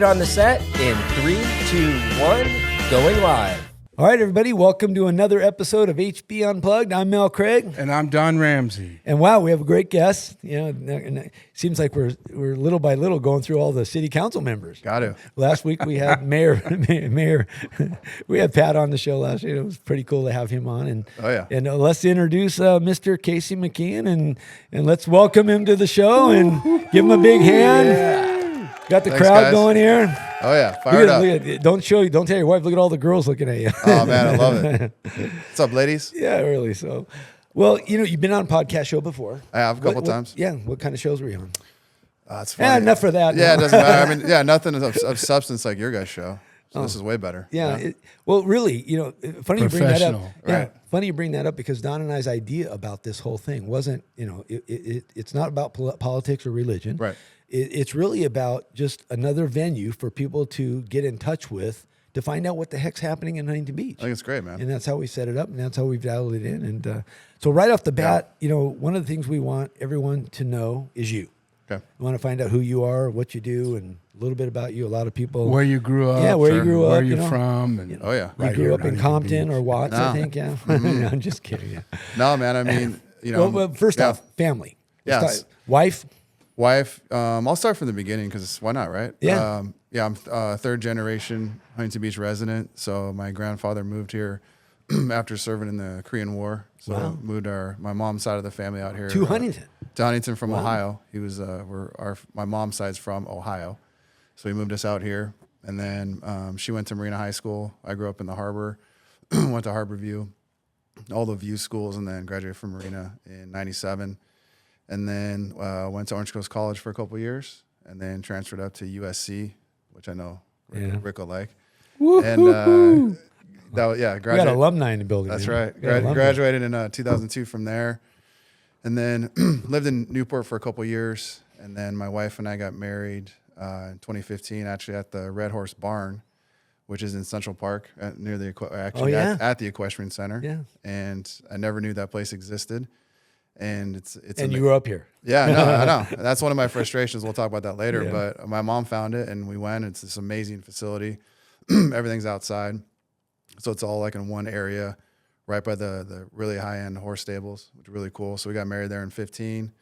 on the set in 3, 2, 1, going live. All right, everybody, welcome to another episode of HB Unplugged. I'm Mel Craig. And I'm Don Ramsey. And wow, we have a great guest. You know, and it seems like we're little by little going through all the city council members. Got to. Last week we had Mayor. We had Pat on the show last week. It was pretty cool to have him on. And let's introduce Mr. Casey McKeon and let's welcome him to the show and give him a big hand. Yeah. Got the crowd going here. Oh yeah, fired up. Don't tell your wife. Look at all the girls looking at you. Oh man, I love it. What's up, ladies? Yeah, really. So, well, you've been on a podcast show before. I have a couple times. Yeah. What kind of shows were you on? It's funny. Yeah, enough for that. Yeah, it doesn't matter. I mean, nothing of substance like your guys' show. So this is way better. Yeah. Well, really, funny you bring that up. Right. Yeah, funny you bring that up because Don and I's idea about this whole thing wasn't, it's not about politics or religion. Right. It's really about just another venue for people to get in touch with to find out what the heck's happening in Huntington Beach. I think it's great, man. And that's how we set it up, and that's how we've dialed it in. And so right off the bat, one of the things we want everyone to know is you. Okay. We want to find out who you are, what you do, and a little bit about you. A lot of people. Where you grew up. Yeah, where you grew up. Where you're from. And, oh, yeah. You grew up in Compton or Watts, I think, yeah. Mm-hmm. I'm just kidding. Yeah. No, man, I mean, Well, first off, family. Yes. Wife. I'll start from the beginning because why not, right? Yeah. I'm third generation Huntington Beach resident. So my grandfather moved here after serving in the Korean War. So moved my mom's side of the family out here. To Huntington? To Huntington from Ohio. He was, my mom's side's from Ohio. So he moved us out here. And then she went to Marina High School. I grew up in the harbor, went to Harborview, all the view schools, and then graduated from Marina in 97. And then went to Orange Coast College for a couple of years, and then transferred up to USC, which I know Rick will like. And we got alumni in the building. That's right. Graduated in 2002 from there, and then lived in Newport for a couple of years. And then my wife and I got married in 2015, actually at the Red Horse Barn, which is in Central Park near the at the Equestrian Center. Yeah. And I never knew that place existed. And it's and you grew up here. Yeah, no, I know. That's one of my frustrations. We'll talk about that later. Yeah. But my mom found it, and we went. It's this amazing facility. Everything's outside, so it's all like in one area, right by the really high end horse stables, which is really cool. So we got married there in 2015,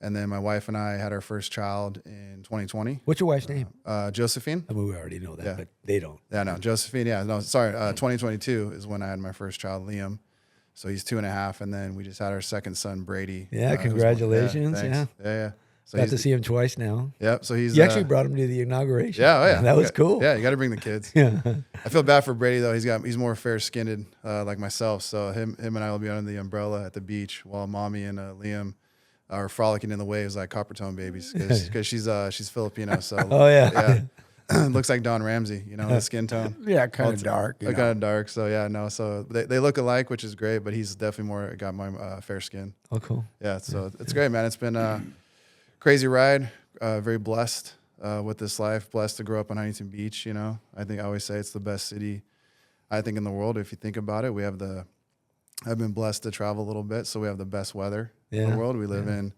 and then my wife and I had our first child in 2020. What's your wife's name? Josephine. I mean, we already know that, but they don't. Yeah, no, Josephine. Yeah, no, sorry. 2022 is when I had my first child, Liam. So he's 2.5, and then we just had our second son, Brady. Yeah, congratulations. Yeah. So got to see him twice now. Yep. So you actually brought him to the inauguration. Yeah, that was cool. Yeah, you got to bring the kids. Yeah. I feel bad for Brady though. He's more fair-skinned like myself. So him and I will be under the umbrella at the beach while Mommy and Liam are frolicking in the waves like Coppertone babies because she's Filipino. So yeah. Looks like Don Ramsey, the skin tone. Yeah, kind of dark. Kind of dark. So yeah, no. So they look alike, which is great. But he's definitely got my fair skin. Oh, cool. Yeah. So it's great, man. It's been a crazy ride. Very blessed with this life. Blessed to grow up in Huntington Beach. I think I always say it's the best city, I think, in the world. If you think about it, I've been blessed to travel a little bit, so we have the best weather in the world. We live in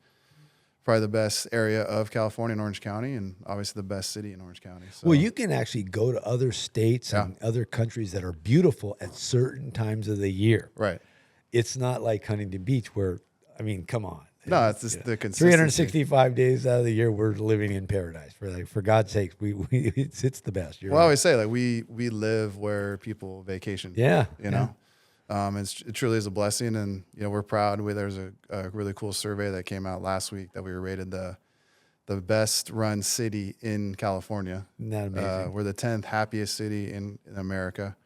probably the best area of California in Orange County, and obviously the best city in Orange County. So. Well, you can actually go to other states and other countries that are beautiful at certain times of the year. Right. It's not like Huntington Beach where, I mean, come on. No, it's just the consistency. 365 days out of the year, we're living in paradise. For God's sakes, it's the best. I always say, like, we live where people vacation. Yeah. It truly is a blessing, and we're proud. There's a really cool survey that came out last week that we were rated the best run city in California. Isn't that amazing? We're the 10th happiest city in America,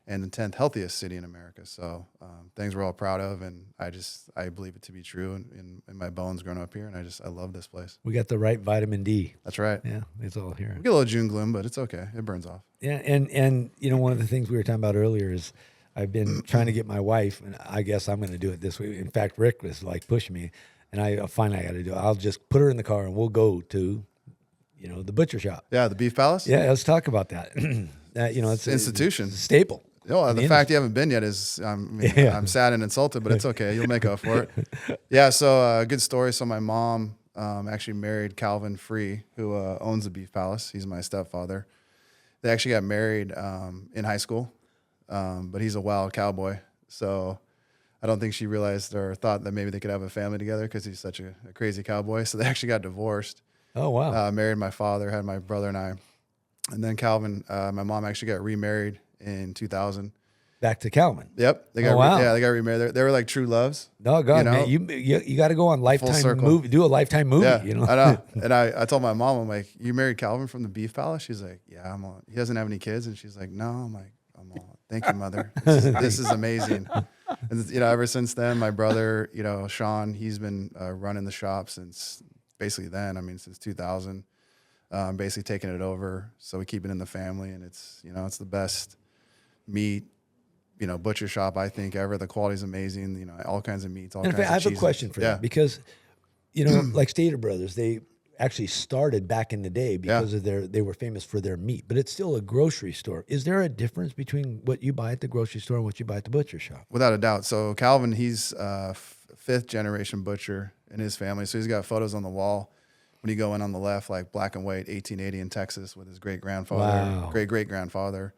and the 10th healthiest city in America. So things we're all proud of, and I believe it to be true in my bones growing up here, and I love this place. We got the right vitamin D. That's right. Yeah, it's all here. We get a little June gloom, but it's okay. It burns off. Yeah, and one of the things we were talking about earlier is I've been trying to get my wife, and I guess I'm going to do it this week. In fact, Rick was like pushing me, and I finally got to do it. I'll just put her in the car, and we'll go to, the butcher shop. Yeah, the Beef Palace. Yeah, let's talk about that. It's an institution, it's a staple. The fact you haven't been yet is, I'm sad and insulted, but it's okay. You'll make up for it. Yeah. So good story. So my mom actually married Calvin Free, who owns the Beef Palace. He's my stepfather. They actually got married in high school, but he's a wild cowboy. So I don't think she realized or thought that maybe they could have a family together because he's such a crazy cowboy. So they actually got divorced. Oh, wow. Married my father, had my brother and I. And then Calvin, my mom actually got remarried in 2000. Back to Calvin. Yep. They got wow. they got remarried. They were like true loves. No, God, you know? man, you got to go on Lifetime circle. movie, do a Lifetime movie. Yeah, You know, I know. And I told my mom, I'm like, you married Calvin from the Beef Palace? She's like, yeah, I'm on. He doesn't have any kids. And she's like, no. I'm like, I'm on. Thank you, mother. This is amazing. And, ever since then, my brother, Sean, he's been running the shop since basically then. I mean, since 2000, basically taking it over. So we keep it in the family, and it's, it's the best meat, butcher shop, I think, ever. The quality's amazing, all kinds of meats, all and kinds of I have cheeses. a question for you because, like Stater Brothers, they actually started back in the day because of they were famous for their meat, but it's still a grocery store. Is there a difference between what you buy at the grocery store and what you buy at the butcher shop? Without a doubt. So Calvin, he's fifth generation butcher in his family. So he's got photos on the wall when you go in on the left, like black and white, 1880 in Texas with his great-grandfather, great-great-grandfather.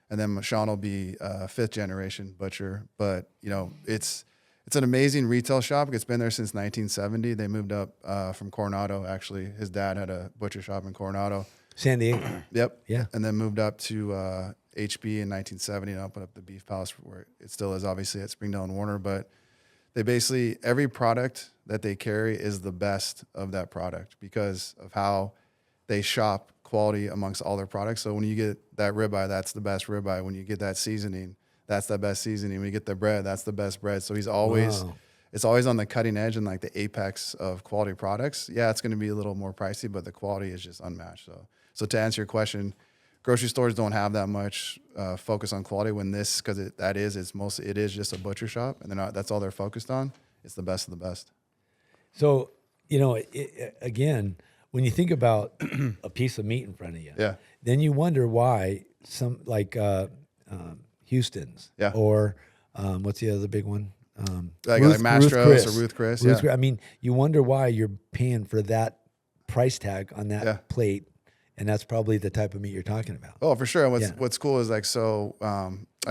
And then Sean will be fifth generation butcher. But, it's an amazing retail shop. It's been there since 1970. They moved up from Coronado, actually. His dad had a butcher shop in Coronado. San Diego. Yep. Yeah. And then moved up to HB in 1970 and opened up the Beef Palace, where it still is obviously at Springdale and Warner. But they basically, every product that they carry is the best of that product because of how they shop quality amongst all their products. So when you get that ribeye, that's the best ribeye. When you get that seasoning, that's the best seasoning. When you get the bread, that's the best bread. So he's always, it's always on the cutting edge and like the apex of quality products. Yeah, it's going to be a little more pricey, but the quality is just unmatched. So to answer your question, grocery stores don't have that much focus on quality when this, because it is just a butcher shop, and that's all they're focused on. It's the best of the best. So, again, when you think about a piece of meat in front of you, then you wonder why some like Houston's or what's the other big one? Like Mastro's or Ruth Chris. I mean, you wonder why you're paying for that price tag on that plate, and that's probably the type of meat you're talking about. Oh, for sure. And what's cool is I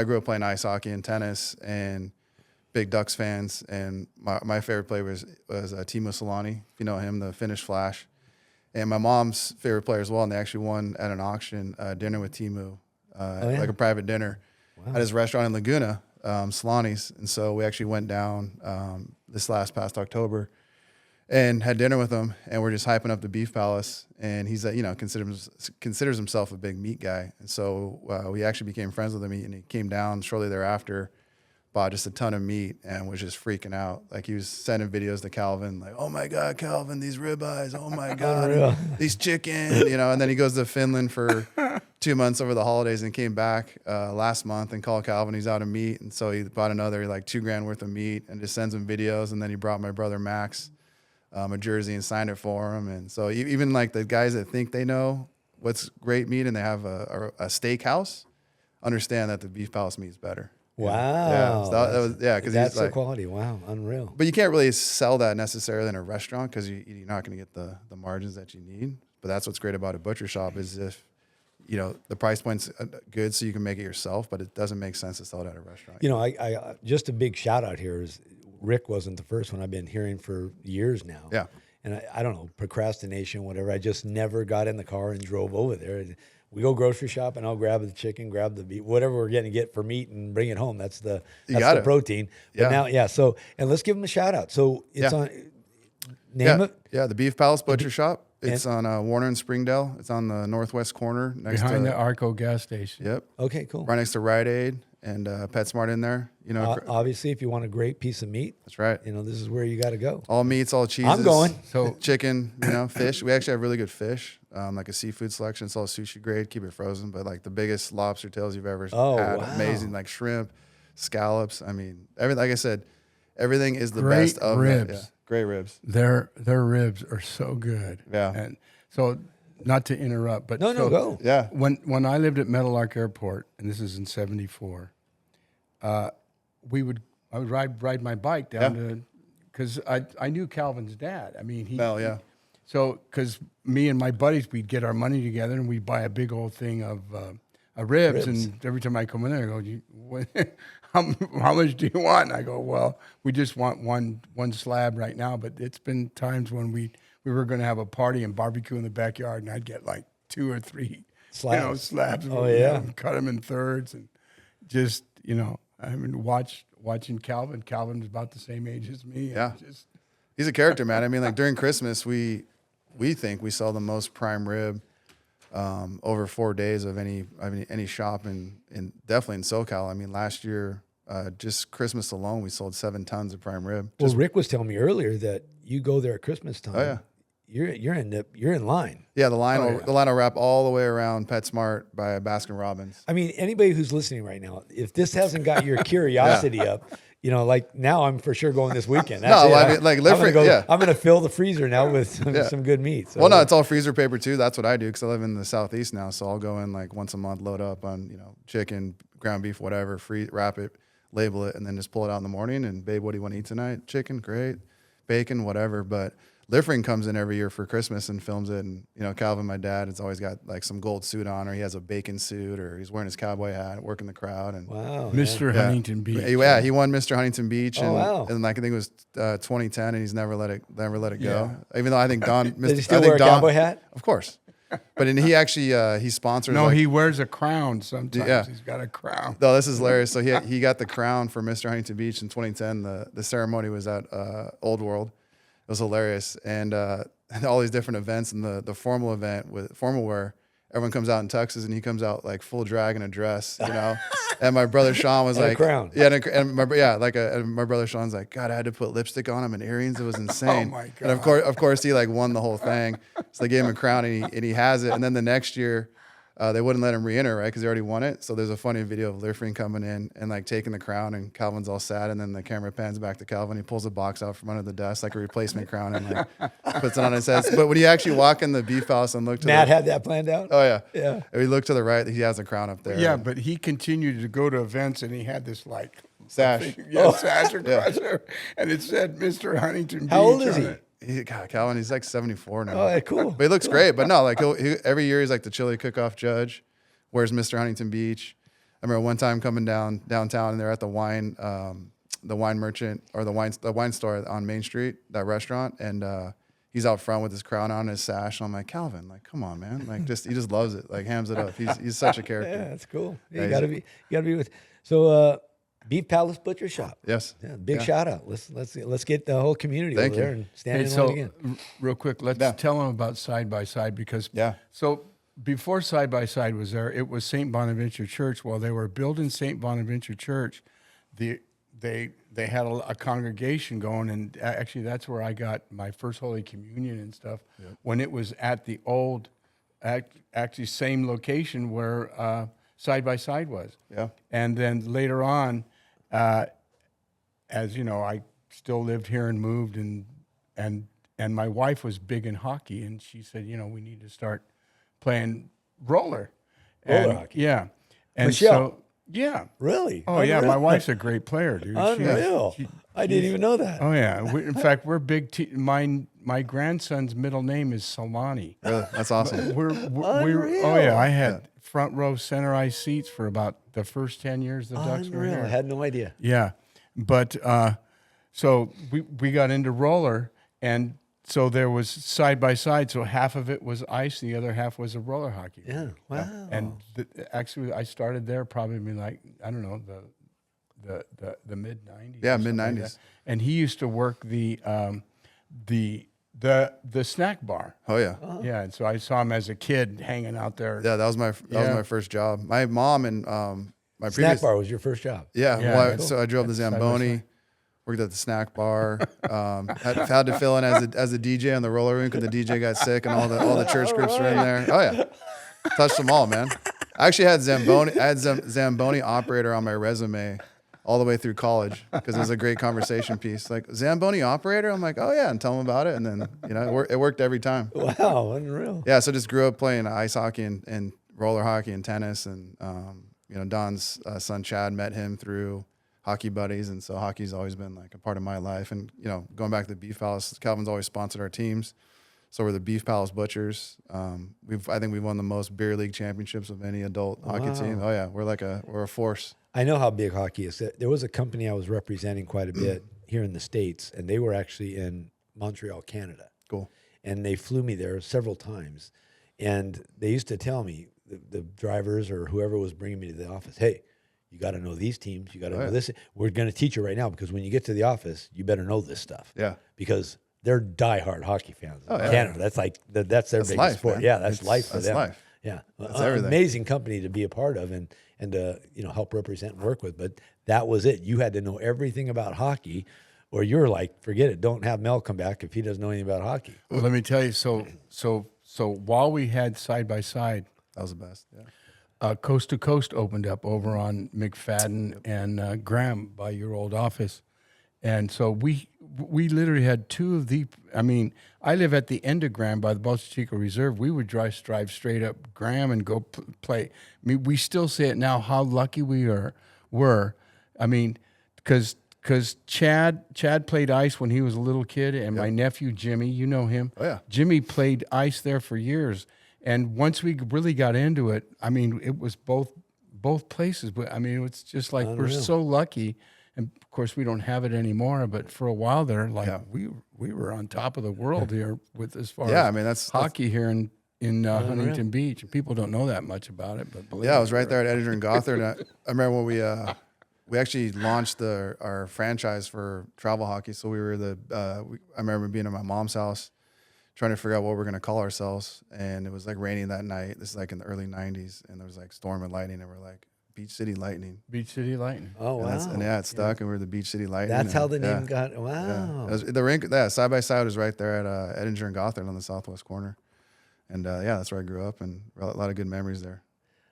grew up playing ice hockey and tennis and big Ducks fans, and my favorite player was Timo Solani, if you know him, the Finnish Flash. And my mom's favorite player as well, and they actually won at an auction dinner with Timo, like a private dinner at his restaurant in Laguna, Solani's. And so we actually went down this past October and had dinner with him, and we're just hyping up the Beef Palace. And he's considers himself a big meat guy. And so we actually became friends with him, and he came down shortly thereafter, bought just a ton of meat, and was just freaking out. Like, he was sending videos to Calvin, like, oh my God, Calvin, these ribeyes, oh my God, these chicken, and then he goes to Finland for 2 months over the holidays and came back last month and called Calvin. He's out of meat. And so he bought another like $2,000 worth of meat and just sends him videos. And then he brought my brother Max a jersey and signed it for him. And so even like the guys that think they know what's great meat and they have a steakhouse understand that the Beef Palace meat is better. Wow. Yeah. So because that's the quality. Wow. Unreal. But you can't really sell that necessarily in a restaurant because you're not going to get the margins that you need. But that's what's great about a butcher shop is if, the price point's good so you can make it yourself, but it doesn't make sense to sell it at a restaurant. I just a big shout out here is Rick wasn't the first one. I've been hearing for years now. Yeah. And I don't know, procrastination, whatever. I just never got in the car and drove over there. We go grocery shop and I'll grab the chicken, grab the beef, whatever we're going to get for meat and bring it home. That's the protein. But now, so, and let's give them a shout out. So it's on, name it? Yeah, the Beef Palace Butcher Shop. It's on Warner and Springdale. It's on the northwest corner. Behind the Arco gas station. Yep. Okay, cool. Right next to Rite Aid and PetSmart in there. Obviously, if you want a great piece of meat. That's right. This is where you got to go. All meats, all cheeses. I'm going. So chicken, fish. We actually have really good fish, like a seafood selection. It's all sushi grade, keep it frozen. But like the biggest lobster tails you've ever had. Wow. Amazing, like shrimp, scallops. I mean, everything. Like I said, everything is the Great best of ribs. Yeah, great ribs. Their ribs are so good. Yeah. And so, not to interrupt, but No, go. Yeah. When I lived at Metal Arc Airport, and this is in '74, I would ride my bike down to, because I knew Calvin's dad. I mean, Mel, yeah. So, because me and my buddies, we'd get our money together and we'd buy a big old thing of ribs. And every time I come in there, I go, how much do you want? And I go, well, we just want one slab right now. But it's been times when we were going to have a party and barbecue in the backyard, and I'd get like 2 or 3 slabs. Oh, yeah. And cut them in thirds and just, I mean, watching Calvin. Calvin's about the same age as me. Yeah. He's a character, man. I mean, like during Christmas, we think we sell the most prime rib over 4 days of any shop in definitely in SoCal. I mean, last year, just Christmas alone, we sold 7 tons of prime rib. Well, Rick was telling me earlier that you go there at Christmas time. Oh, yeah. You're in line. Yeah, the line will wrap all the way around PetSmart by Baskin Robbins. I mean, anybody who's listening right now, if this hasn't got your curiosity up, like now I'm for sure going this weekend. That's it. I mean, like I'm gonna fill the freezer now with some good meat. So. Well, no, it's all freezer paper too. That's what I do because I live in the Southeast now. So I'll go in like once a month, load up on chicken, ground beef, whatever, wrap it, label it, and then just pull it out in the morning. And babe, what do you want to eat tonight? Chicken, great. Bacon, whatever. But Liffring comes in every year for Christmas and films it. And, Calvin, my dad, has always got like some gold suit on, or he has a bacon suit, or he's wearing his cowboy hat, working the crowd. And wow, Mr. Huntington Beach. Yeah, he won Mr. Huntington Beach. Oh, wow. And like, I think it was 2010, and he's never let it go. Even though I think Don, Does he still wear a cowboy hat? Of course. But he actually, he sponsors. No, he wears a crown sometimes. Yeah. He's got a crown. No, this is hilarious. So he got the crown for Mr. Huntington Beach in 2010. The ceremony was at Old World. It was hilarious. And all these different events, and the formal event with formal wear, everyone comes out in tuxes, and he comes out like full drag in a dress, And my brother Sean was like, a crown. Yeah, and my brother Sean's like, God, I had to put lipstick on him and earrings. It was insane. Oh my God. And of course, he like won the whole thing. So they gave him a crown, and he has it. And then the next year, they wouldn't let him re-enter, right? Because he already won it. So there's a funny video of Liffring coming in and like taking the crown, and Calvin's all sad. And then the camera pans back to Calvin. He pulls a box out from under the desk, like a replacement crown, and like puts it on his head. But when you actually walk in the beef house and look to Matt had that planned out. Oh yeah. Yeah. If you look to the right, he has a crown up there. Yeah, but he continued to go to events, and he had this like Sash. sash across there, and it said Mr. Huntington Beach. How old is on he? it. Calvin, he's like 74 now. Oh, cool. But he looks great. But no, like every year he's like the chili cook-off judge. Where's Mr. Huntington Beach? I remember one time coming downtown, and they're at the wine merchant, or the wine store on Main Street, that restaurant, and he's out front with his crown on, his sash. And I'm like, Calvin, like, come on, man, like he just loves it, like hams it up. He's such a character. Yeah, that's cool. Yeah, You gotta be with. So Beef Palace Butcher Shop. Yes. Yeah, big shout out. Let's get the whole community Thank over you. there and stand in So, line again. real quick, let's tell them about Side by Side, because so before Side by Side was there, it was St. Bonaventure Church. While they were building St. Bonaventure Church, they had a congregation going, and actually that's where I got my first Holy Communion and stuff. Yep. When it was at the old, actually same location where Side by Side was. Yeah. And then later on, as you know, I still lived here and moved, and my wife was big in hockey, and she said, we need to start playing roller hockey. Yeah. And Michelle. so, yeah. Really? Oh, yeah. My wife's a great player, dude. Unreal. I didn't even know that. Oh, yeah. In fact, we're big. My grandson's middle name is Solani. Really? That's awesome. Unreal. Oh, yeah. I had front row center ice seats for about the first 10 years the Ducks were Unreal. here. I had no idea. Yeah. But so we got into roller, and so there was Side by Side. So half of it was ice, the other half was a roller hockey. Yeah. Wow. And actually, I started there probably like, I don't know, the mid 90s. Yeah, mid 90s. Like, and he used to work the snack bar. Oh yeah. Yeah, and so I saw him as a kid hanging out there. Yeah, that was my first job. My mom and my Snack previous bar was your first job. Yeah. Yeah, Well, cool. so I drove the Zamboni, worked at the snack bar. Had to fill in as a DJ on the roller rink because the DJ got sick and all the church groups were in there. Oh yeah, touched them all, man. I actually had Zamboni. I had Zamboni operator on my resume all the way through college because it was a great conversation piece. Like, Zamboni operator? I'm like, oh yeah, and tell them about it, and then it worked every time. Wow, unreal. Yeah, so just grew up playing ice hockey and roller hockey and tennis, and Don's son Chad, met him through hockey buddies, and so hockey's always been like a part of my life. And going back to the Beef House, Calvin's always sponsored our teams, So we're the Beef Palace Butchers. I think we've won the most beer league championships of any adult hockey team. Oh yeah, we're a force. I know how big hockey is. There was a company I was representing quite a bit here in the States, and they were actually in Montreal, Canada. Cool. And they flew me there several times. And they used to tell me, the drivers or whoever was bringing me to the office, hey, you got to know these teams. You got to know this. We're going to teach you right now, because when you get to the office, you better know this stuff. Yeah. Because they're diehard hockey fans. Oh, yeah. Canada, that's their biggest life, sport. man. Yeah, that's life for that's them. life. Yeah, That's everything. Amazing company to be a part of and help represent and work with. But that was it. You had to know everything about hockey, or you're like, forget it. Don't have Mel come back if he doesn't know anything about hockey. Well, let me tell you. So while we had side by side, That was the best. Yeah. Coast to Coast opened up over on McFadden and Graham by your old office. And so we literally had two of the, I mean, I live at the end of Graham by the Balsa Chico Reserve. We would drive straight up Graham and go play. I mean, we still say it now, how lucky we were. I mean, because Chad played ice when he was a little kid, and my nephew Jimmy, you know him. Oh, yeah. Jimmy played ice there for years. And once we really got into it, I mean, it was both places. But I mean, it's just like we're so lucky. And of course, we don't have it anymore. But for a while there, we were on top of the world here with as far as I mean, that's hockey here in Huntington Beach. And people don't know that much about it. But I was right there at Edinger and Gothard. And I remember when we actually launched our franchise for travel hockey. So we were I remember being at my mom's house, trying to figure out what we're going to call ourselves. And it was like raining that night. This is like in the early 90s. And there was like storm and lightning. And we're like, Beach City Lightning. Beach City Lightning. Oh, wow. And it stuck, and we were the Beach City Lightning. That's how the name got, wow. Yeah. The rink, side by side was right there at Edinger and Gothard on the southwest corner. And that's where I grew up, and a lot of good memories there.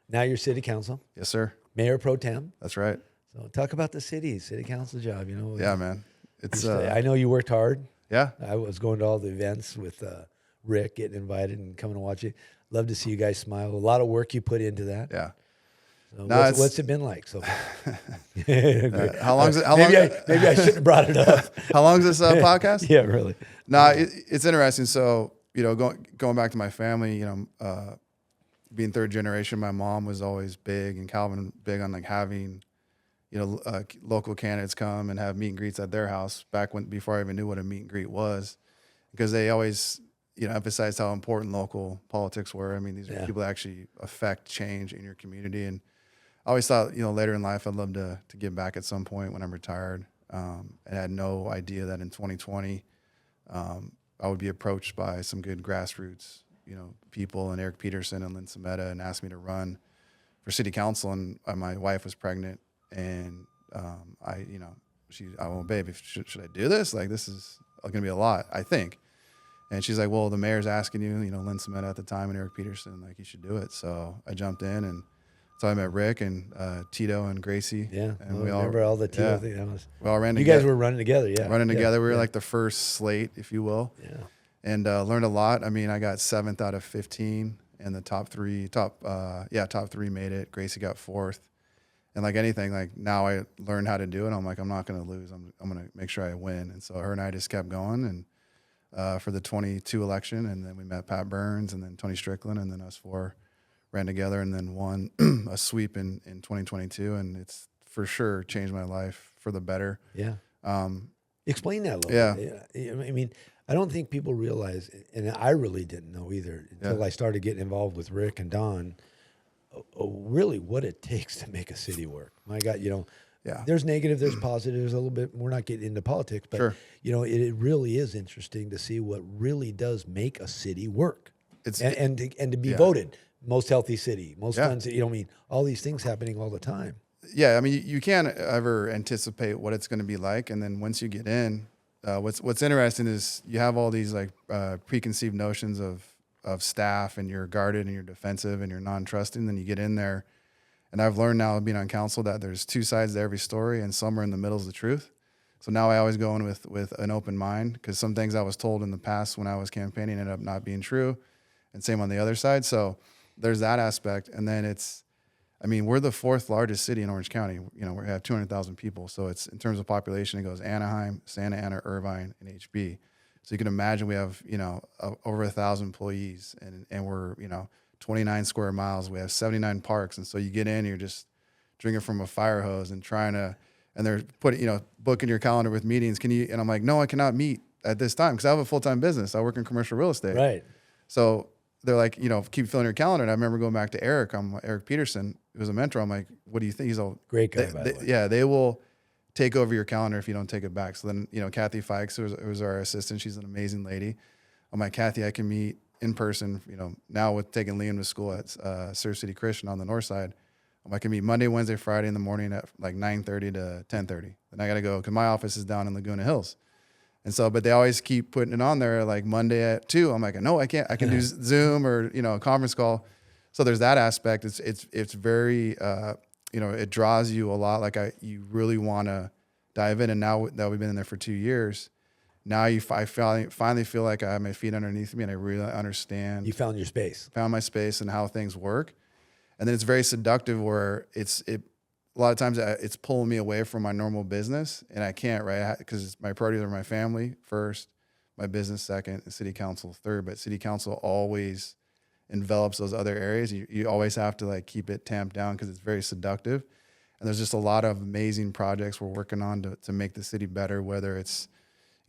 Now you're city council. Yes, sir. Mayor pro tem. That's right. So talk about the city council job, Yeah, man. It's I know you worked hard. Yeah. I was going to all the events with Rick, getting invited and coming to watch it. Love to see you guys smile. A lot of work you put into that. Yeah. So No, what's it been like? So how long is it? Maybe I shouldn't have brought it up. How long is this podcast? Yeah, really. No, it's interesting. So, going back to my family, being third generation, my mom was always big, and Calvin big on like having, local candidates come and have meet and greets at their house before I even knew what a meet and greet was, because they always, emphasized how important local politics were. I mean, these are people that actually affect change in your community. And I always thought, later in life, I'd love to give back at some point when I'm retired. And I had no idea that in 2020, I would be approached by some good grassroots, people, and Eric Peterson and Lynn Sameta, and asked me to run for city council. And my wife was pregnant, and I went, babe, should I do this? Like, this is going to be a lot, I think. And she's like, well, the mayor's asking you, Lynn Sameta at the time and Eric Peterson, like, you should do it. So I jumped in, and so I met Rick and Tito and Gracie. Yeah, and we remember all the Tito thing. We all ran you together. guys were running together, yeah. Running together. We were like the first slate, if you will. Yeah. And learned a lot. I mean, I got 7th out of 15, and the top three made it. Gracie got 4th. And like anything, like now I learned how to do it. I'm like, I'm not going to lose. I'm going to make sure I win. And so her and I just kept going, and for the 22 election, and then we met Pat Burns and then Tony Strickland, and then us four ran together and then won a sweep in 2022, and it's for sure changed my life for the better. Yeah. Explain that a little bit. Yeah. I mean, I don't think people realize, and I really didn't know either until I started getting involved with Rick and Don, really what it takes to make a city work. My God, there's negative, there's positive, there's a little bit. We're not getting into politics, but it really is interesting to see what really does make a city work. And to be voted most healthy city, most fun city. I mean, all these things happening all the time. Yeah, I mean, you can't ever anticipate what it's going to be like, and then once you get in, what's interesting is you have all these like preconceived notions of staff, and you're guarded and you're defensive and you're non-trusting. Then you get in there. And I've learned now being on council that there's two sides to every story, and somewhere in the middle is the truth. So now I always go in with an open mind, because some things I was told in the past when I was campaigning ended up not being true, and same on the other side. So there's that aspect. And then we're the 4th largest city in Orange County. We have 200,000 people. So it's, in terms of population, it goes Anaheim, Santa Ana, Irvine, and HB. So you can imagine we have, over 1,000 employees and we're, 29 square miles. We have 79 parks. And so you get in, you're just drinking from a fire hose and and they're putting, booking your calendar with meetings. And I'm like, no, I cannot meet at this time because I have a full-time business. I work in commercial real estate. Right. So they're like, keep filling your calendar. And I remember going back to Eric, Eric Peterson, who was a mentor. I'm like, what do you think? He's all great guy, by the way. Yeah, they will take over your calendar if you don't take it back. So then, Kathy Fikes, who was our assistant, she's an amazing lady. I'm like, Kathy, I can meet in person, now with taking Liam to school at Sur City Christian on the north side. I can meet Monday, Wednesday, Friday in the morning at like 9:30 to 10:30. Then I got to go because my office is down in Laguna Hills. And so, but they always keep putting it on there like Monday at 2. I'm like, no, I can't. I can do Zoom or, a conference call. So there's that aspect. It's very, it draws you a lot. Like you really want to dive in. And now that we've been in there for 2 years, now I finally feel like I have my feet underneath me and I really understand. You found your space. Found my space and how things work. And then it's very seductive where a lot of times it's pulling me away from my normal business and I can't, right? Because my priorities are my family first, my business second, and city council third. But city council always envelops those other areas. You always have to like keep it tamped down because it's very seductive. And there's just a lot of amazing projects we're working on to make the city better, whether it's,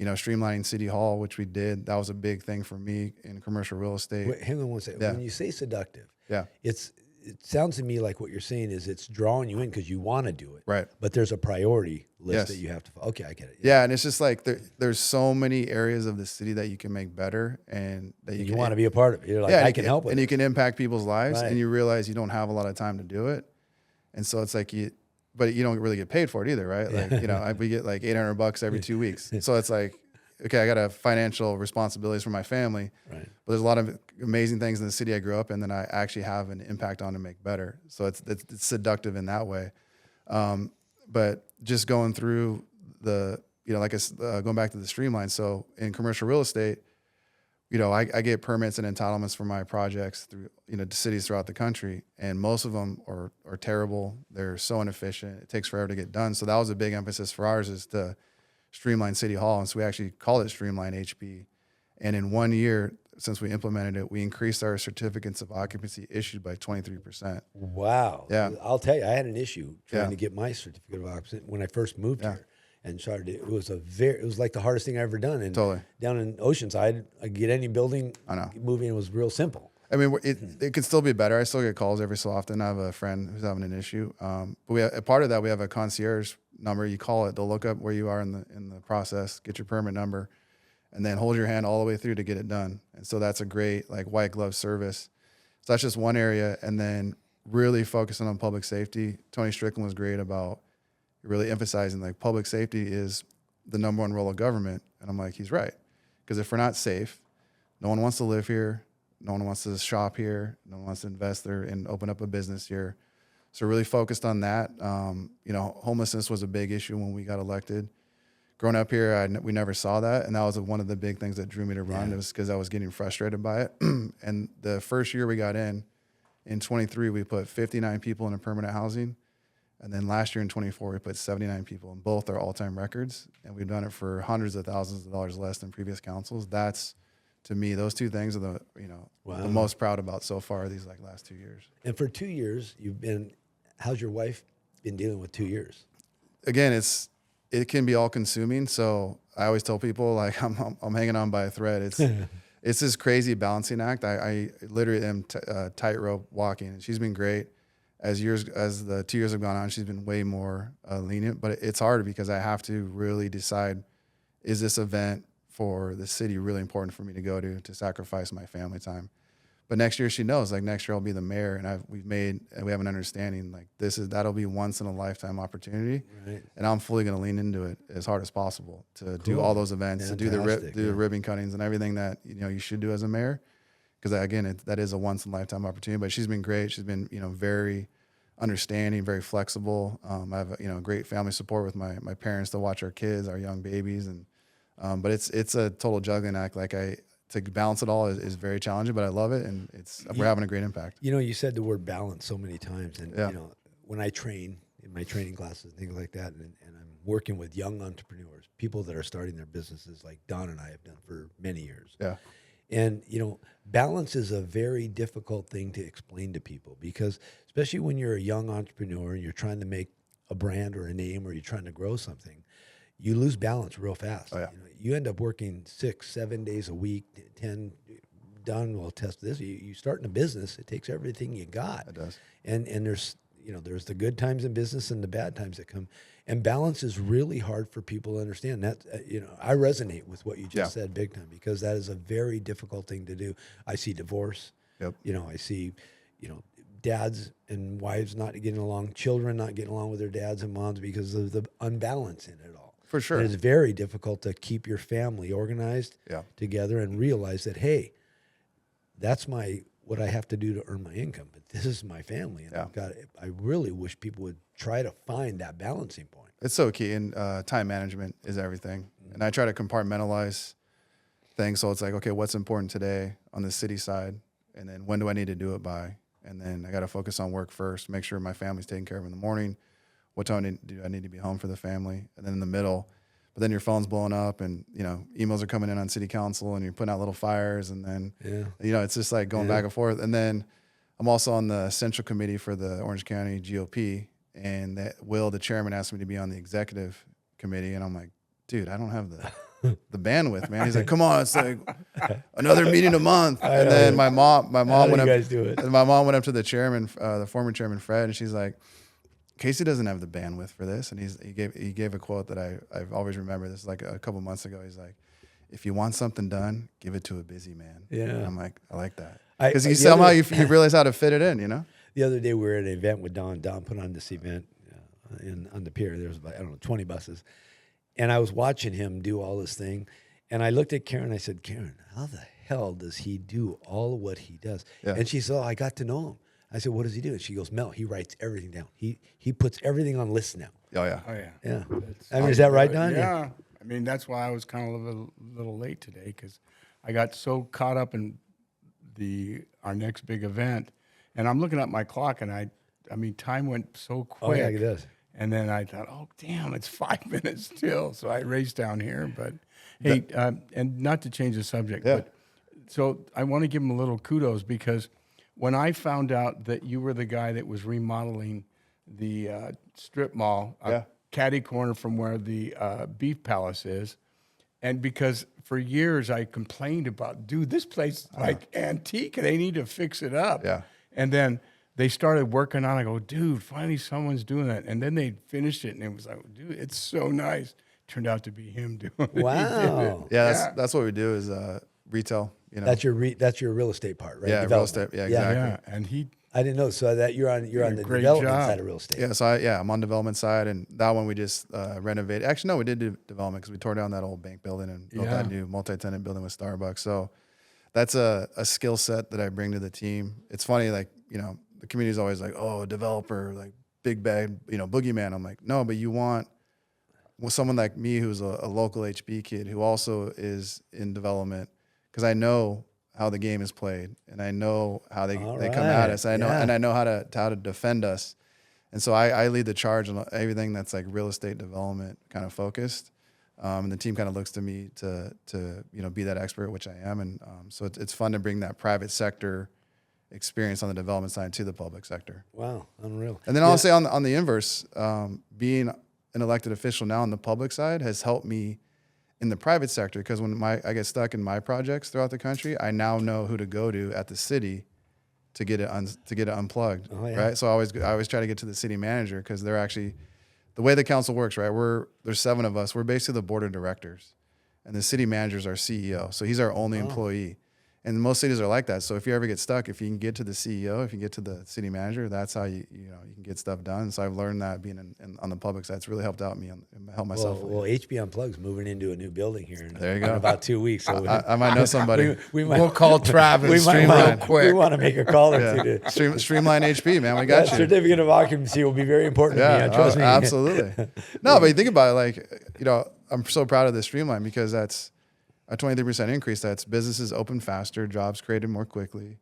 streamlining City Hall, which we did. That was a big thing for me in commercial real estate. Wait, hang on one second. Yeah. When you say seductive, yeah, it sounds to me like what you're saying is it's drawing you in because you want to do it. Right. But there's a priority list Yes. that you have to follow. Okay, I get it. Yeah, and it's just like there's so many areas of the city that you can make better and that You want to be a part of it. You're like, I can help with and it. you can impact people's lives, Right. and you realize you don't have a lot of time to do it. And so it's like but you don't really get paid for it either, right? Like, we get like $800 every 2 weeks. So it's like, okay, I got a financial responsibilities for my family, Right. but there's a lot of amazing things in the city I grew up in that I actually have an impact on to make better. So it's seductive in that way. But just going through going back to the streamline. So in commercial real estate, I get permits and entitlements for my projects through, cities throughout the country, and most of them are terrible. They're so inefficient. It takes forever to get done. So that was a big emphasis for ours, is to streamline City Hall. And so we actually call it Streamline HB. And in 1 year, since we implemented it, we increased our certificates of occupancy issued by 23%. Wow. Yeah. I'll tell you, I had an issue trying Yeah. to get my certificate of occupancy when I first moved Yeah. here and started. It was like the hardest thing I ever done. And Totally. down in Oceanside, I get any building I know. moving. It was real simple. I mean, it could still be better. I still get calls every so often. I have a friend who's having an issue. But a part of that, we have a concierge number. You call it, they'll look up where you are in the process, get your permit number, and then hold your hand all the way through to get it done. And so that's a great like white glove service. So that's just one area. And then really focusing on public safety. Tony Strickland was great about really emphasizing like public safety is the number one role of government. And I'm like, he's right. Because if we're not safe, no one wants to live here. No one wants to shop here. No one wants to invest there and open up a business here. So really focused on that. Homelessness was a big issue when we got elected. Growing up here, we never saw that. And that was one of the big things that drew me to run. Yeah. It was because I was getting frustrated by it. And the first year we got in 23, we put 59 people in permanent housing. And then last year in 24, we put 79 people, and both are all-time records. And we've done it for hundreds of thousands of dollars less than previous councils. That's, to me, those two things are the most proud about so far these like last 2 years. And for 2 years, how's your wife been dealing with 2 years? Again, it can be all consuming. So I always tell people like I'm hanging on by a thread. It's this crazy balancing act. I literally am tightrope walking, and she's been great. As the 2 years have gone on, she's been way more lenient, but it's hard because I have to really decide, is this event for the city really important for me to go to sacrifice my family time? But next year she knows, like next year I'll be the mayor, and we have an understanding like that'll be once in a lifetime opportunity. Right. And I'm fully going to lean into it as hard as possible to do all those events, Fantastic, to do the ribbon cuttings and everything that you should do as a mayor. Because again, that is a once in a lifetime opportunity. But she's been great. She's been very understanding, very flexible. I have great family support with my parents to watch our kids, our young babies, and but it's a total juggling act. Like to balance it all is very challenging, but I love it, and we're having a great impact. You said the word balance so many times, and Yeah. when I train in my training classes and things like that, and I'm working with young entrepreneurs, people that are starting their businesses like Don and I have done for many years. Yeah. And, balance is a very difficult thing to explain to people because especially when you're a young entrepreneur and you're trying to make a brand or a name or you're trying to grow something, you lose balance real fast. Oh, yeah. You end up working 6-7 days a week, 10. Don will attest to this. You start in a business, it takes everything you got. It does. And there's there's the good times in business and the bad times that come. And balance is really hard for people to understand. That I resonate with what you just said big time because that is a very difficult thing to do. I see divorce. Yep. I see, dads and wives not getting along, children not getting along with their dads and moms because of the unbalance in it all. For sure. And it's very difficult to keep your family organized together and realize that, hey, that's what I have to do to earn my income, but this is my family, and I really wish people would try to find that balancing point. It's so key, and time management is everything. And I try to compartmentalize things, so it's like, okay, what's important today on the city side, and then when do I need to do it by, and then I got to focus on work first, make sure my family's taken care of in the morning. What time do I need to be home for the family, and then in the middle. But then your phone's blowing up and, emails are coming in on city council and you're putting out little fires and then, it's just like going back and forth. And then I'm also on the central committee for the Orange County GOP and the chairman asked me to be on the executive committee. And I'm like, dude, I don't have the bandwidth, man. He's like, come on, it's like another meeting a month. And then my mom went up to the chairman, the former chairman, Fred, and she's like, Casey doesn't have the bandwidth for this, and he gave a quote that I've always remembered. This is like a couple months ago. He's like, "If you want something done, give it to a busy man." Yeah, and I'm like, I like that because you realize how to fit it in. The other day we were at an event with Don. Don put on this event on the pier. There was about 20 buses, and I was watching him do all this thing, and I looked at Karen. I said, Karen, how the hell does he do all of what he does? Yeah. And she said, I got to know him. I said, what does he do? And she goes, Mel, he writes everything down. He puts everything on lists now. Oh, yeah. Oh, yeah. Yeah. Is that right, Don? Yeah. I mean, that's why I was kind of a little late today because I got so caught up in our next big event. And I'm looking at my clock, and I mean, time went so quick. Oh, yeah, it does. And then I thought, oh, damn, it's 5 minutes still. So I raced down here. But, hey, and not to change the subject, but so I want to give him a little kudos because when I found out that you were the guy that was remodeling the strip mall, catty corner from where the Beef Palace is, and because for years I complained about, dude, this place is like antique, and they need to fix it up. Yeah. And then they started working on it. I go, dude, finally someone's doing that. And then they finished it, and it was like, dude, it's so nice. Turned out to be him doing it. Wow. Yeah, that's what we do is retail. That's your real estate part, right? Yeah, real estate. Yeah, exactly. Yeah, and I didn't know. So that you're on the development side of real estate. Yeah, so I'm on development side, and that one we just renovated. Actually, no, we did do development because we tore down that old bank building and built that new multi-tenant building with Starbucks. So that's a skill set that I bring to the team. It's funny, like the community's always like, oh, a developer, like big bad, boogeyman. I'm like, no, but you want someone like me who's a local HB kid who also is in development. Because I know how the game is played, and I know how they come at us. And I know how to defend us, and so I lead the charge on everything that's like real estate development kind of focused. And the team kind of looks to me to be that expert, which I am. And so it's fun to bring that private sector experience on the development side to the public sector. Wow, unreal. And then I'll say on the inverse, being an elected official now on the public side has helped me in the private sector, because when I get stuck in my projects throughout the country, I now know who to go to at the city to get it unplugged, right? So I always try to get to the city manager because they're actually the way the council works, right? There's 7 of us. We're basically the board of directors, and the city manager is our CEO. So he's our only employee. And most cities are like that. So if you ever get stuck, if you can get to the CEO, if you get to the city manager, that's how you can get stuff done. So I've learned that being on the public side. It's really helped out me and helped myself. Well, HB Unplugged is moving into a new building here in go. about 2 weeks. So I might know somebody. We'll call Travis. real quick. We want to make a call or two. To Streamline HB, man. We got you. Certificate of occupancy will be very important to me. Trust me. Absolutely. No, but you think about it, I'm so proud of this Streamline because that's a 23% increase. That's businesses open faster, jobs created more quickly,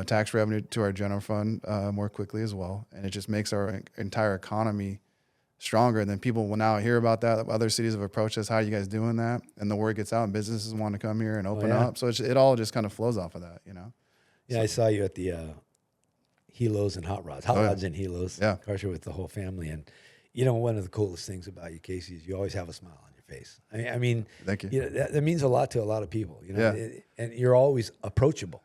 tax revenue to our general fund more quickly as well. And it just makes our entire economy stronger. And then people will now hear about that. Other cities have approached us. How are you guys doing that? And the word gets out and businesses want to come here and open up. So it all just kind of flows off of that, you know? Yeah, so. I saw you at the Helos and Hot Rods. Hot Rods and Helos. Yeah. Car show with the whole family. And, you know, one of the coolest things about you, Casey, is you always have a smile on your face. I mean, thank you. You know, that means a lot to a lot of people, you know, and you're always approachable.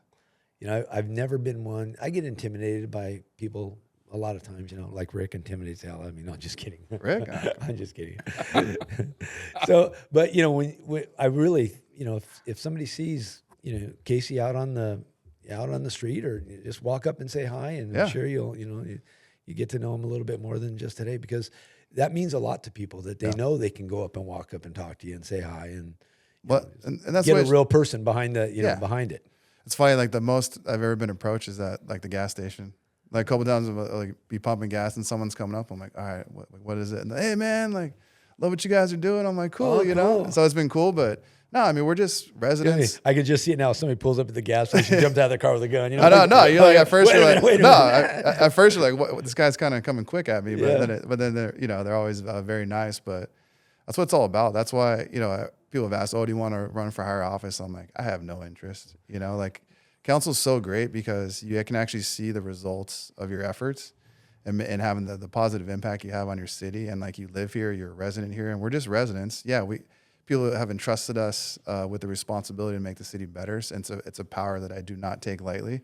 You know, I've never been one. I get intimidated by people a lot of times, you know, like Rick intimidates the hell out of me. No, I'm just kidding. Rick? I'm just kidding. So, but, you know, when I really, you know, if somebody sees, you know, Casey out on the street, or you just walk up and say hi, and I'm sure you'll, you know, you get to know him a little bit more than just today, because that means a lot to people, that they know they can go up and walk up and talk to you and say hi, and, and that's get a real person behind the, you know, behind it. It's funny, like the most I've ever been approached is at like the gas station. Like a couple of times, I'll like be pumping gas and someone's coming up. I'm like, all right, what is it? And hey, man, like, love what you guys are doing. I'm like, cool, you know? So it's been cool, but no, I mean, we're just residents. I could just see it now. Somebody pulls up at the gas station, jumps out of the car with a gun. You know? I know, no, you're like, at first you're like, no, at first you're like, what, this guy's kind of coming quick at me, but then they're, you know, they're always very nice, but that's what it's all about. That's why, you know, people have asked, oh, do you want to run for higher office? I'm like, I have no interest, you know, like, council's so great because you can actually see the results of your efforts and having the positive impact you have on your city. And like, you live here, you're a resident here, and we're just residents. Yeah, people have entrusted us with the responsibility to make the city better. And so it's a power that I do not take lightly.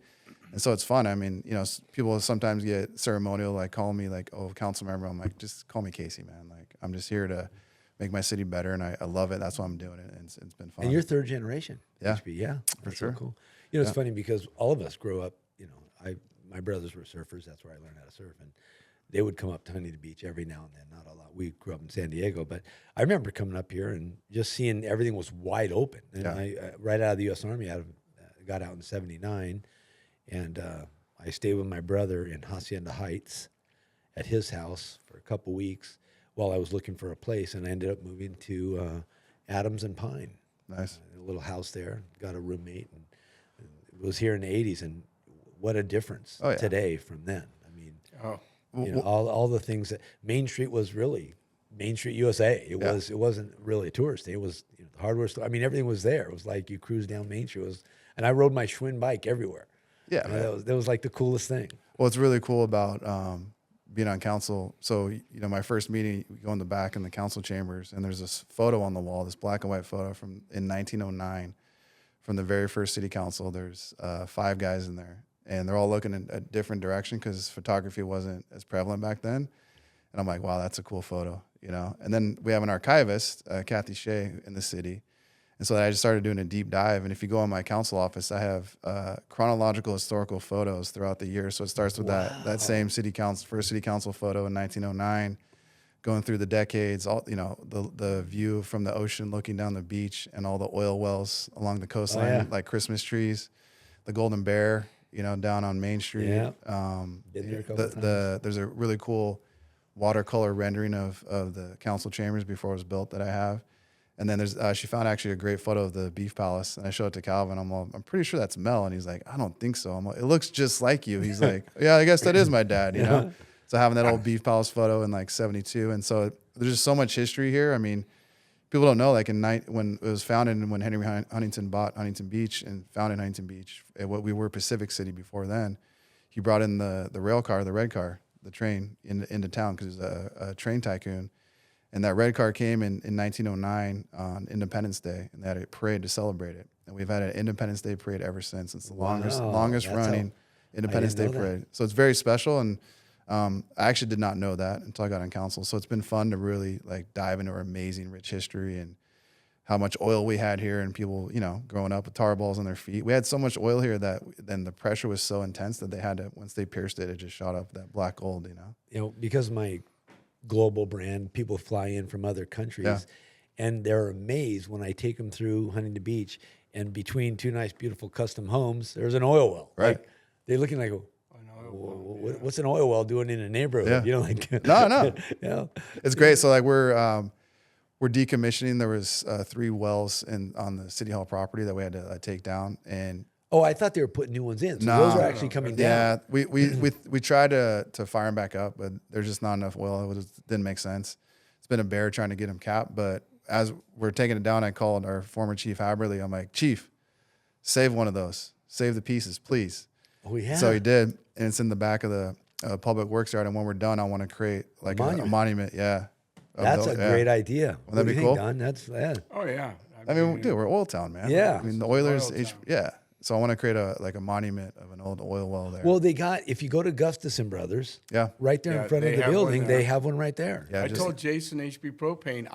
And so it's fun. I mean, you know, people sometimes get ceremonial, like call me like, oh, council member. I'm like, just call me Casey, man. Like, I'm just here to make my city better, and I love it. That's why I'm doing it. And it's been fun. And you're third generation. Yeah. HB, yeah. For sure. So cool. You know, it's funny because all of us grew up, you know, my brothers were surfers. That's where I learned how to surf. And they would come up to Huntington Beach every now and then, not a lot. We grew up in San Diego, but I remember coming up here and just seeing everything was wide open. And I right out of the U.S. Army, got out in '79, and I stayed with my brother in Hacienda Heights at his house for a couple weeks while I was looking for a place, and I ended up moving to Adams and Pine. Nice. A little house there, got a roommate, and was here in the 80s, and what a difference today from then. I mean, you know, all the things that Main Street was really Main Street USA. It wasn't really a tourist thing. It was, you know, the hardware store. I mean, everything was there. It was like you cruise down Main Street. And I rode my Schwinn bike everywhere. Yeah, you know, that was like the coolest thing. Well, it's really cool about being on council. So, you know, my first meeting, we go in the back in the council chambers, and there's this photo on the wall, this black and white photo in 1909. From the very first city council. There's 5 guys in there, and they're all looking in a different direction because photography wasn't as prevalent back then. And I'm like, wow, that's a cool photo, you know? And then we have an archivist, Kathy Shea, in the city. And so I just started doing a deep dive. And if you go in my council office, I have chronological historical photos throughout the year. So it starts with that same first city council photo in 1909, going through the decades, all, you know, the view from the ocean looking down the beach and all the oil wells along the coastline, like Christmas trees, the Golden Bear, you know, down on Main Street. Yeah. There's a really cool watercolor rendering of the council chambers before it was built that I have. And then she found actually a great photo of the Beef Palace, and I showed it to Calvin. I'm pretty sure that's Mel, and he's like, I don't think so. I'm like, it looks just like you. He's like, yeah, I guess that is my dad, you know? So having that old Beef Palace photo in like '72, and so there's just so much history here. I mean, people don't know, like when it was founded, when Henry Huntington bought Huntington Beach and founded Huntington Beach, what we were Pacific City before then, he brought in the rail car, the red car, the train into town because he was a train tycoon, and that red car came in 1909 on Independence Day, and they had a parade to celebrate it, and we've had an Independence Day parade ever since. It's the longest running Independence Day parade, so it's very special. And I actually did not know that until I got on council. So it's been fun to really like dive into our amazing rich history and how much oil we had here, and people, you know, growing up with tar balls on their feet. We had so much oil here that then the pressure was so intense that they had to, once they pierced it, it just shot up that black gold, you know? You know, because of my global brand, people fly in from other countries and they're amazed when I take them through Huntington Beach, and between 2 nice, beautiful custom homes, there's an oil well. Right. Like, they're looking like, what's an oil well doing in a neighborhood? Yeah. You know, like no. You know? It's great. So like we're decommissioning. There was 3 wells on the City Hall property that we had to take down, and Oh, I thought they were putting new ones in. So No, those are actually coming down. Yeah, we tried to fire them back up, but there's just not enough oil. It didn't make sense. It's been a bear trying to get them capped, but as we're taking it down, I called our former Chief Haberly. I'm like, Chief, save one of those. Save the pieces, please. Oh, yeah. So he did, and it's in the back of the public works yard. And when we're done, I want to create like a monument. Yeah. That's a great idea. Wouldn't that be cool? Don? That's Oh yeah. I mean, dude, we're oil town, man. Yeah. I mean, the Oilers. Yeah. So I want to create a monument of an old oil well there. Well, they got, if you go to Gustafson Brothers, right there in front of the building, they have one right there. Yeah, I told Jason HB Propane,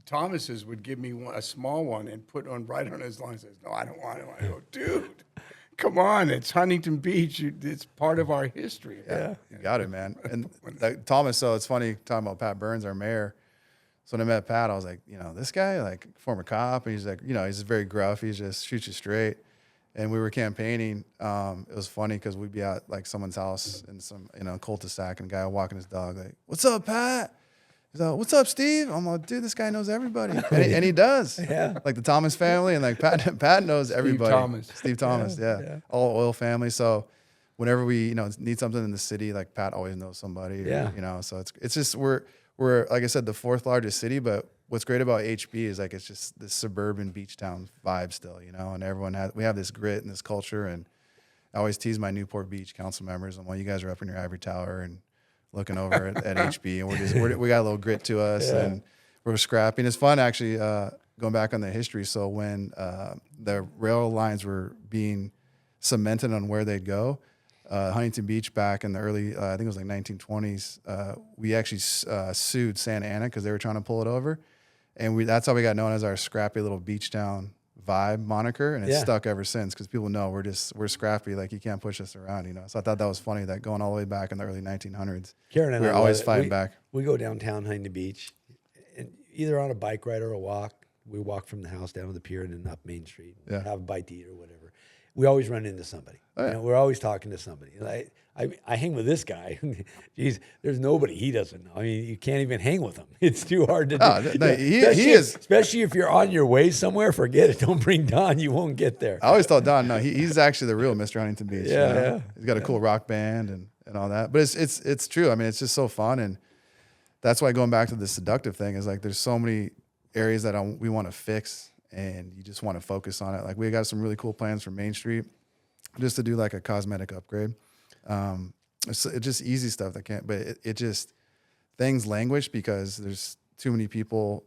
Thomas's would give me a small one and put one right on his line. Says, no, I don't want it. I go, dude, come on. It's Huntington Beach. It's part of our history. Yeah, you got it, man. And Thomas, so it's funny talking about Pat Burns, our mayor. So when I met Pat, I was like, this guy, like former cop, and he's like, he's very gruff. He just shoots you straight. And we were campaigning. It was funny because we'd be at like someone's house in some, cul-de-sac, and a guy walking his dog, like, "What's up, Pat?" He's like, "What's up, Steve?" I'm like, "Dude, this guy knows everybody," and he does. Yeah. Like the Thomas family, and like Pat knows everybody. Steve Thomas, yeah. All oil family. So whenever we, need something in the city, like Pat always knows somebody. Yeah. So it's just we're like I said, the 4th largest city, but what's great about HB is like it's just this suburban beach town vibe still, and we have this grit and this culture. And I always tease my Newport Beach council members. I'm like, you guys are up in your ivory tower and looking over at HB, and we got a little grit to us, and we're scrappy. And it's fun actually going back on the history. So when the rail lines were being cemented on where they'd go, Huntington Beach back in the early, I think it was like 1920s, we actually sued Santa Ana because they were trying to pull it over. And that's how we got known as our scrappy little beach town vibe moniker. And it's stuck ever since because people know we're scrappy. Like you can't push us around, So I thought that was funny that going all the way back in the early 1900s, Karen and we were always fighting back. We go downtown Huntington Beach, and either on a bike ride or a walk. We walk from the house down to the pier and then up Main Street, have a bite to eat or whatever. We always run into somebody. Oh, yeah. We're always talking to somebody. I hang with this guy. Geez, there's nobody he doesn't know. I mean, you can't even hang with him. It's too hard to do. No, he is. Especially if you're on your way somewhere, forget it. Don't bring Don. You won't get there. I always thought Don, no, he's actually the real Mr. Huntington Beach. Yeah. He's got a cool rock band and all that. But it's true. I mean, it's just so fun. And that's why going back to the seductive thing is like there's so many areas that we want to fix, and you just want to focus on it. Like we got some really cool plans for Main Street just to do like a cosmetic upgrade. It's just easy stuff that can't, but it just, things languish because there's too many people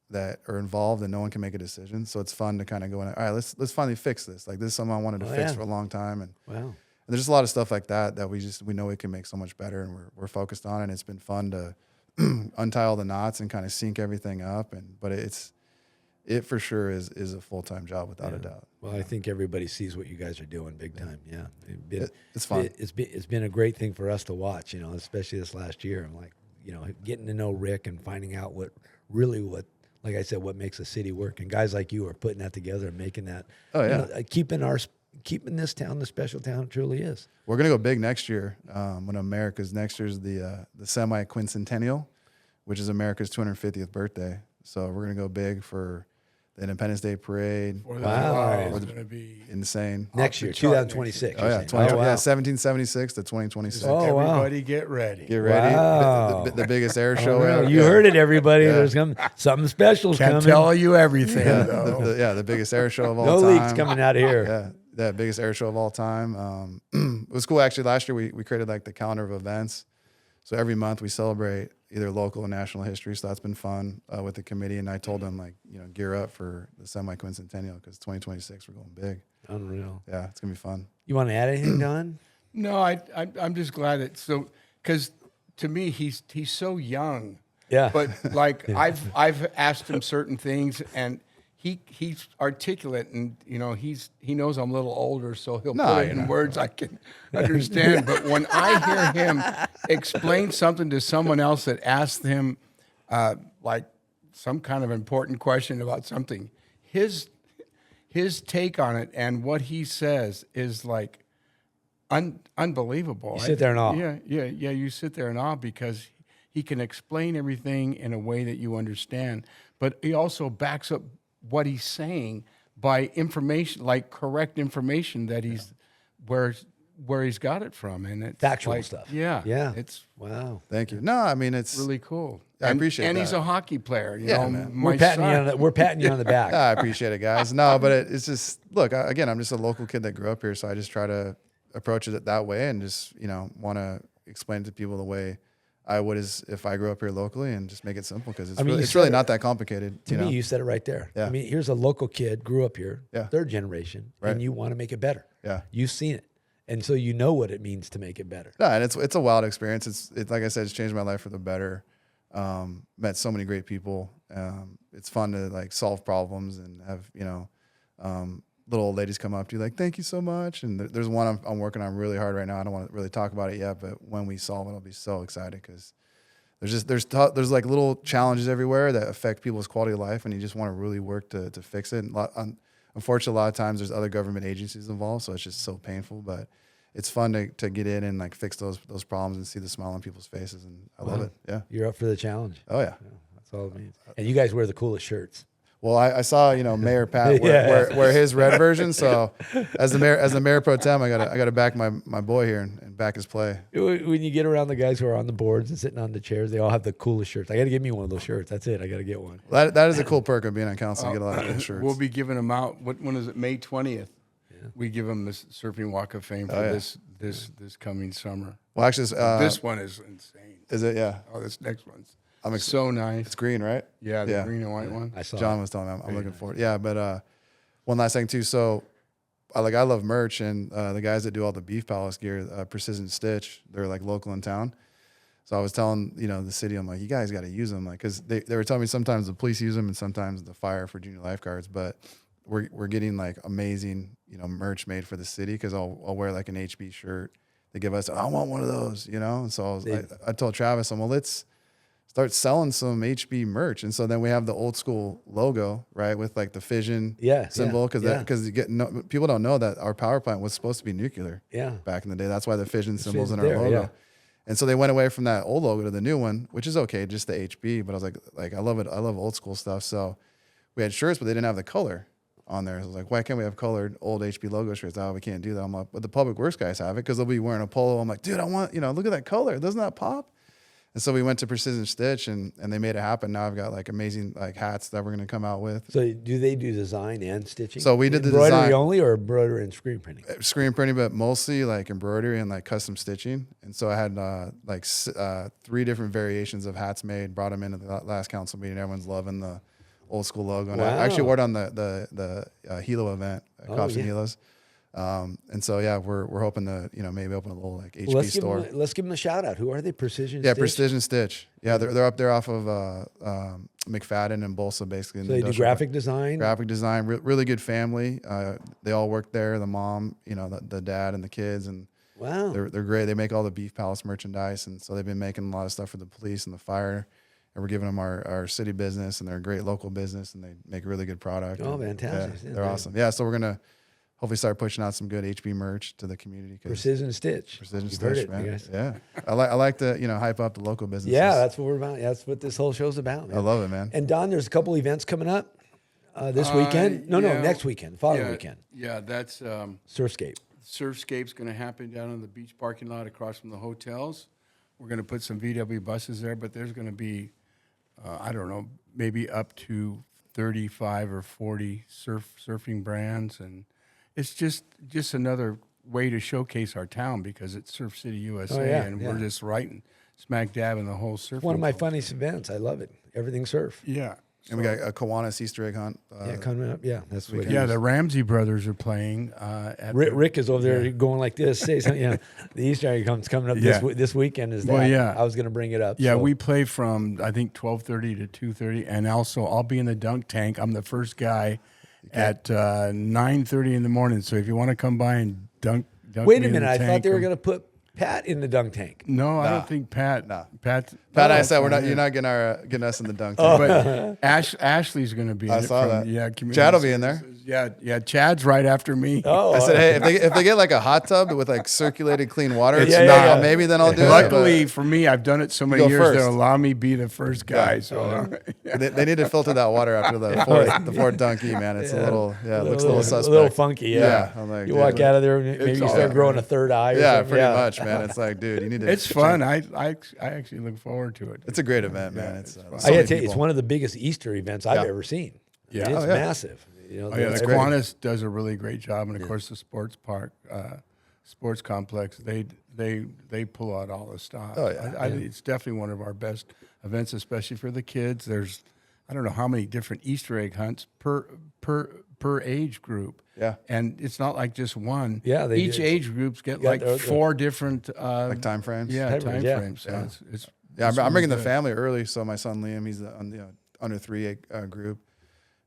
that are involved and no one can make a decision. So it's fun to kind of go in, all right, let's finally fix this. Like this is something I wanted to fix for a long time. And there's just a lot of stuff like that we know we can make so much better, and we're focused on it. And it's been fun to untie all the knots and kind of sync everything up. But it for sure is a full-time job without a doubt. Well, I think everybody sees what you guys are doing big time. Yeah. It's fun. It's been a great thing for us to watch, especially this last year. I'm like, getting to know Rick and finding out what, like I said, what makes a city work. And guys like you are putting that together and making that, keeping this town the special town it truly is. We're going to go big next year when America's, next year's the semi-quincentennial, which is America's 250th birthday. So we're going to go big for the Independence Day Parade. Wow. It's going to be insane. Next year, 2026. Oh, yeah. 1776 to 2026. Oh, everybody get ready. Get ready. Wow. The biggest air show ever. You heard it, everybody. There's something special's Can't coming. tell you everything, though. The biggest air show of all no time. leaks coming out of here. The biggest air show of all time. It was cool, actually. Last year, we created like the calendar of events. So every month we celebrate either local or national history. So that's been fun with the committee. And I told them, gear up for the semi-quincentennial because 2026, we're going big. Unreal. Yeah, it's going to be fun. You want to add anything, Don? No, I'm just glad that because to me, he's so young. Yeah. But I've asked him certain things, and he's articulate, and he knows I'm a little older, so he'll put it in words I can understand. But when I hear him explain something to someone else that asked him like some kind of important question about something, his take on it and what he says is like unbelievable. You sit there in awe. Yeah. You sit there in awe because he can explain everything in a way that you understand, but he also backs up what he's saying by information, like correct information that he's where he's got it from, and it's Factual like, stuff. Yeah, Yeah. it's Wow. Thank you. No, I mean, it's really cool. I appreciate and that. he's a hockey player. You Yeah, know, man. my We're patting you son- on the, we're patting you on the back. I appreciate it, guys. No, but it's just, look, again, I'm just a local kid that grew up here. So I just try to approach it that way and just, want to explain to people the way I would as if I grew up here locally and just make it simple because it's, it's really not that complicated. To me, you said it right there. Yeah. I mean, here's a local kid, grew up here, Yeah. third generation, Right. and you want to make it better. Yeah. You've seen it. And so you know what it means to make it better. No, and it's a wild experience. It's like I said, it's changed my life for the better. Met so many great people. It's fun to like solve problems and have, little old ladies come up to you like, thank you so much. And there's one I'm working on really hard right now. I don't want to really talk about it yet, but when we solve it, I'll be so excited because there's like little challenges everywhere that affect people's quality of life, and you just want to really work to fix it. And unfortunately, a lot of times there's other government agencies involved, so it's just so painful. But it's fun to get in and like fix those problems and see the smile on people's faces, and I love it. Yeah, You're up for the challenge. oh yeah. That's all it means. And you guys wear the coolest shirts. Well, I saw Mayor Pat wear his red version. So as the mayor pro tem, I gotta back my boy here and back his play. When you get around the guys who are on the boards and sitting on the chairs, they all have the coolest shirts. I got to get me one of those shirts. That's it. I got to get one. That is a cool perk of being on council. You get a lot of cool shirts. We'll be giving them out. When is it? May 20th. Yeah. We give them the Surfing Walk of Fame for this coming summer. Well, actually, this one is insane. Is it? Yeah. Oh, this next one's I'm so nice. It's green, right? Yeah, the green and white one. I saw John was telling me I'm looking forward. Yeah, but one last thing too. So, I love merch, and the guys that do all the Beef Palace gear, Precision Stitch, they're like local in town. So I was telling the city, I'm like, you guys got to use them, like, because they were telling me sometimes the police use them and sometimes the fire for junior lifeguards, but we're getting like amazing merch made for the city because I'll wear like an HB shirt. They give us, I want one of those, and so I told Travis, well, let's start selling some HB merch. And so then we have the old school logo, right, with like the fission symbol, because people don't know that our power plant was supposed to be nuclear back in the day. That's why the fission symbol's in our logo. Yeah. And so they went away from that old logo to the new one, which is okay, just the HB. But I was like, I love it. I love old school stuff. So we had shirts, but they didn't have the color on there. So I was like, why can't we have colored old HB logo shirts? Oh, we can't do that. I'm like, but the public works guys have it because they'll be wearing a polo. I'm like, dude, I want, look at that color. Doesn't that pop? And so we went to Precision Stitch and they made it happen. Now I've got like amazing like hats that we're going to come out with. So do they do design and stitching? So we did the embroidery design only, or embroidery and screen printing? Screen printing, but mostly like embroidery and like custom stitching. And so I had 3 different variations of hats made, brought them into the last council meeting. Everyone's loving the old school logo. And I actually wore it on the Hilo event at Cops and Hilos. And so we're hoping to maybe open a little like HB store. Let's give them a shout out. Who are they? Precision Yeah, Stitch? Precision Stitch. Yeah, they're up there off of McFadden and Bolsa, basically. So they do graphic design. Graphic design. Really good family. They all work there. The mom, the dad, and the kids, and wow, they're great. They make all the Beef Palace merchandise, and so they've been making a lot of stuff for the police and the fire. And we're giving them our city business, and they're a great local business, and they make a really good product. Oh, fantastic! Yeah, they're awesome. Yeah, so we're gonna hopefully start pushing out some good HB merch to the community. Precision Stitch. Precision You've Stitch, heard it, man. you guys. Yeah, I like to hype up the local businesses. Yeah, that's what we're about. That's what this whole show's about, man. I love it, man. And Don, there's a couple events coming up this weekend. No, next weekend, following weekend. Yeah, that's Surfscape. Surfscape's going to happen down in the beach parking lot across from the hotels. We're going to put some VW buses there, but there's going to be, I don't know, maybe up to 35 or 40 surfing brands, and it's just another way to showcase our town because it's Surf City, USA, and we're just right in smack dab in the whole surfing. One of my funniest events. I love it. Everything surf. Yeah. And we got a Kiwanis Easter egg hunt. Coming up. Yeah, that's what. Yeah, the Ramsey brothers are playing. At Rick is over there going like this. Say something. The Easter egg coming up this weekend. Is that? Well, yeah. I was going to bring it up. Yeah, we play from I think 12:30 to 2:30, and also I'll be in the dunk tank. I'm the first guy at 9:30 in the morning. So if you want to come by and dunk. Wait a minute! I thought they were going to put Pat in the dunk tank. No, I don't think Pat. No. Pat. I said we're not. You're not getting us in the dunk tank. But Ashley's going to be. I saw that. Yeah, Chad will be in there. Yeah. Chad's right after me. Oh, I said, hey, if they get like a hot tub with like circulated clean water, maybe then I'll do it. Luckily for me, I've done it so many years first. they'll allow me be the first guy. So They need to filter that water after the fourth dunk. Man, it's a little, it looks a little suspect. A little funky, yeah. I'm like, you dude, walk out of there, and maybe you start growing a third eye. Or something. Pretty much, man. It's like, dude, you need to. It's fun. I actually look forward to it. It's a great event, man. It's I gotta tell you, it's one of the biggest Easter events I've ever seen. Yeah. I mean, it's massive. You know, the Kiwanis does a really great job, and of course the sports park, sports complex, they pull out all the stuff. Oh yeah, it's definitely one of our best events, especially for the kids. There's, I don't know how many different Easter egg hunts per age group. Yeah, and it's not like just one. Yeah, each age groups get like 4 different like time frames. Yeah, time frames. Yeah. So it's I'm bringing the family early. So my son Liam, he's on the under 3 group.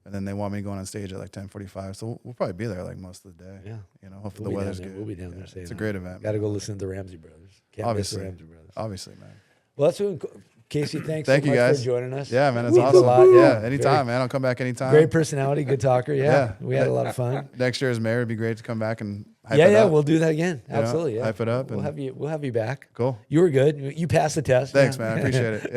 And then they want me going on stage at like 10:45, so we'll probably be there like most of the day. Yeah, you know, hopefully the weather's good. We'll be down there. It's a great event. Got to go listen to the Ramsey Brothers. Can't miss the Ramsey Brothers. Obviously, man. Well, that's what, Casey. Thanks. Thank so you much guys for joining us. Yeah, man, it's Means awesome. a lot. Yeah, anytime, man. I'll come back anytime. Great personality, good talker. Yeah, we had a lot of fun. Next year as mayor, it'd be great to come back and hype it up. Yeah, we'll do that again. Absolutely, yeah. Hype it up. We'll have you back. Cool. You were good. You passed the test. Thanks, man. I appreciate it.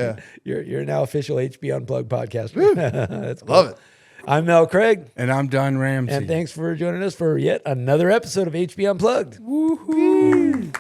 Yeah. You're now official HB Unplugged podcaster. That's cool. Love it. I'm Mel Craig. And I'm Don Ramsey. And thanks for joining us for yet another episode of HB Unplugged. Woohoo!